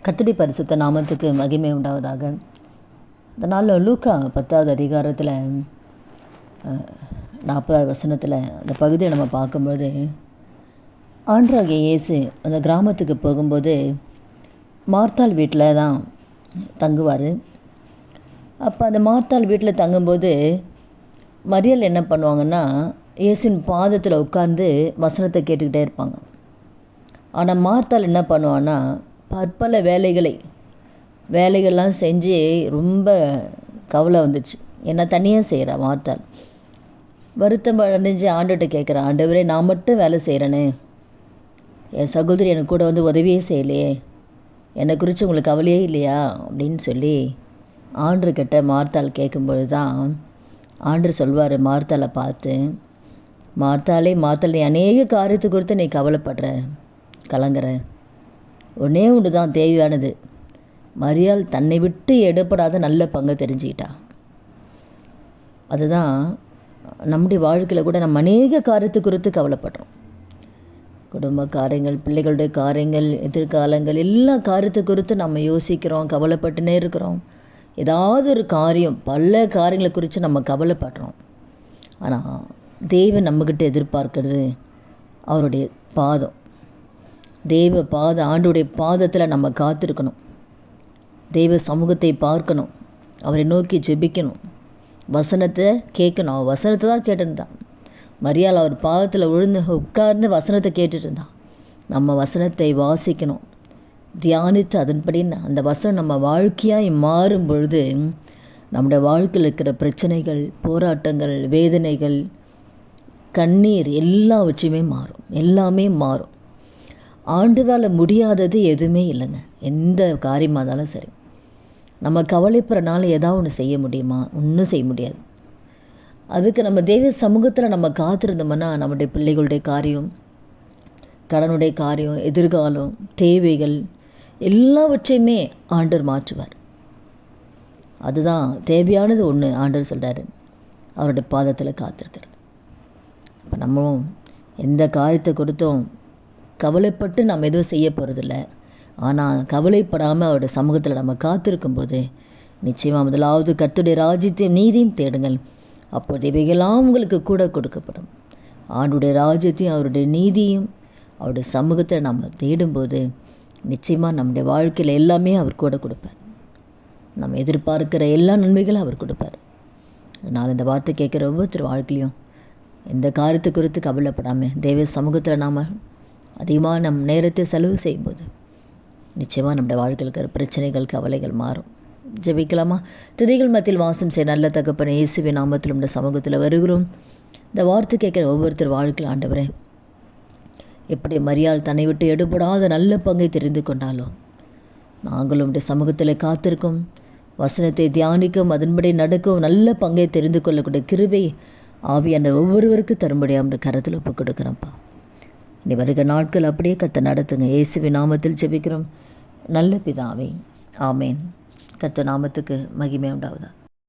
கர்த்தருடைய பரிசுத்த நாமத்துக்கு மகிமை உண்டாவதாக. அதனால் லூக்கா 10வது அதிகாரத்தில் 40வது வசனத்தில் அந்த பகுதியை நம்ம பார்க்கும்போது, ஆண்டவராகிய இயேசு அந்த கிராமத்துக்கு போகும்போது மார்த்தாள் வீட்டில் தான் தங்குவார். அப்போ அந்த மார்த்தாள் வீட்டில் தங்கும்போது மரியாள் என்ன பண்ணுவாங்கன்னா, இயேசுவின் பாதத்தில் உட்கார்ந்து வசனத்தை கேட்டுக்கிட்டே இருப்பாங்க. ஆனால் மார்த்தாள் என்ன பண்ணுவான்னா, பற்பல வேலைகள்லாம் செஞ்சு ரொம்ப கவலை வந்துச்சு. ஏன்னா தனியாக செய்கிறா மார்த்தாள். வருத்தம் அடைஞ்சு ஆண்டவர்கிட்ட கேட்குறா, ஆண்டவரே நான் மட்டும் வேலை செய்கிறேனே, என் சகோதரி எனக்கு கூட வந்து உதவியே செய்யலையே, என்னை குறித்து உங்களுக்கு கவலையே இல்லையா அப்படின்னு சொல்லி ஆண்டவர்கிட்ட மார்த்தாள் கேட்கும்பொழுது தான் ஆண்டவர் சொல்வார் மார்த்தாளை பார்த்து, மார்த்தாளே நீ அநேக காரியத்தை குறித்து நீ கவலைப்படுற, கலங்குற. ஒன்றே ஒன்று தான் தேவையானது. மரியாள் தன்னை விட்டு எடுபடாத நல்ல பங்கை தெரிஞ்சுக்கிட்டா. அதுதான் நம்முடைய வாழ்க்கையில் கூட நம்ம அநேக காரியத்தை குறித்து கவலைப்படுறோம். குடும்ப காரியங்கள், பிள்ளைகளுடைய காரியங்கள், எதிர்காலங்கள், எல்லா காரியத்தை குறித்து நம்ம யோசிக்கிறோம், கவலைப்பட்டுனே இருக்கிறோம். ஏதாவது ஒரு காரியம், பல காரியங்களை குறித்து நம்ம கவலைப்படுறோம். ஆனால் தேவன் நம்மக்கிட்ட எதிர்பார்க்கிறது அவருடைய பாதம். ஆண்டுடைய பாதத்தில் நம்ம காத்திருக்கணும். தெய்வ சமூகத்தை பார்க்கணும், அவரை நோக்கி ஜெபிக்கணும், வசனத்தை கேட்கணும். அவள் வசனத்தை தான் கேட்டுருந்தான். மரியாள் அவர் பாதத்தில் உட்கார்ந்து வசனத்தை கேட்டுட்டு இருந்தான். நம்ம வசனத்தை வாசிக்கணும், தியானித்து அதன்படி அந்த வசனம் நம்ம வாழ்க்கையாக மாறும் பொழுது நம்முடைய வாழ்க்கையில் இருக்கிற பிரச்சனைகள், போராட்டங்கள், வேதனைகள், கண்ணீர் எல்லாவற்றையுமே மாறும். எல்லாமே மாறும். ஆண்டவரால் முடியாதது எதுவுமே இல்லைங்க. எந்த காரியமாக இருந்தாலும் சரி, நம்ம கவலைப்படுறனால ஏதாவது ஒன்று செய்ய முடியுமா? ஒன்றும் செய்ய முடியாது. அதுக்கு நம்ம தெய்வ சமூகத்தில் நம்ம காத்திருந்தோம்னா நம்முடைய பிள்ளைகளுடைய காரியம், கடனுடைய காரியம், எதிர்காலம், தேவைகள் எல்லாவற்றையுமே ஆண்டவர் மாற்றுவார். அதுதான் தேவையானது ஒன்று ஆண்டவர் சொல்கிறாரு, அவருடைய பாதத்தில் காத்திருக்கிறது. இப்போ நம்மளும் எந்த காரியத்தை கொடுத்தோம் கவலைப்பட்டு நம்ம எதுவும் செய்ய போகிறதில்ல. ஆனால் கவலைப்படாமல் அவருடைய சமூகத்தில் நம்ம காத்திருக்கும்போது நிச்சயமாக முதலாவது கர்த்தருடைய ராஜ்யத்தையும் நீதியும் தேடுங்கள், அப்போது இவைகளாம் உங்களுக்கு கூட கொடுக்கப்படும். ஆண்டுடைய ராஜ்யத்தையும் அவருடைய நீதியும் அவருடைய சமூகத்தை நம்ம தேடும்போது நிச்சயமாக நம்முடைய வாழ்க்கையில் எல்லாமே அவர் கூட கொடுப்பார். நம்ம எதிர்பார்க்கிற எல்லா நன்மைகளும் அவர் கொடுப்பார். அதனால் இந்த வார்த்தை கேட்குற ஒவ்வொருத்தர் வாழ்க்கையிலையும் எந்த காரியத்தை குறித்து கவலைப்படாமல் தெய்வ சமூகத்தில் நாம் அதிகமாக நம் நேரத்தை செலவு செய்யும்போது நிச்சயமாக நம்முடைய வாழ்க்கையில் இருக்கிற பிரச்சனைகள், கவலைகள் மாறும். ஜெபிக்கலாமா? துதிகள் மத்தியில் வாசம் செய்ய நல்ல தகப்பனே, இயேசுவின் நாமத்தில் நம்முடைய சமூகத்தில் வருகிறோம். இந்த வார்த்தை கேட்குற ஒவ்வொருத்தர் வாழ்க்கையில் ஆண்டவரே, எப்படி மரியாள் தன்னை விட்டு எடுபடாத நல்ல பங்கை தெரிந்து கொண்டாலோ, நாங்களும் நம்முடைய சமூகத்தில் காத்திருக்கும், வசனத்தை தியானிக்கும், அதன்படி நடக்கும், நல்ல பங்கை தெரிந்து கொள்ளக்கூடிய கிருபை ஆவியான ஒவ்வொருவருக்கு தரும்படியாக நம்முடைய கரத்தில் ஒப்புக் கொடுக்குறோம்ப்பா. இனி வருகிற நாட்கள் அப்படியே கர்த்தர் நடத்துங்க. இயேசுவின் நாமத்தில் ஜெபிக்கிறோம் நல்ல பிதாவே, ஆமேன். கர்த்தர் நாமத்துக்கு மகிமை உண்டாவதா.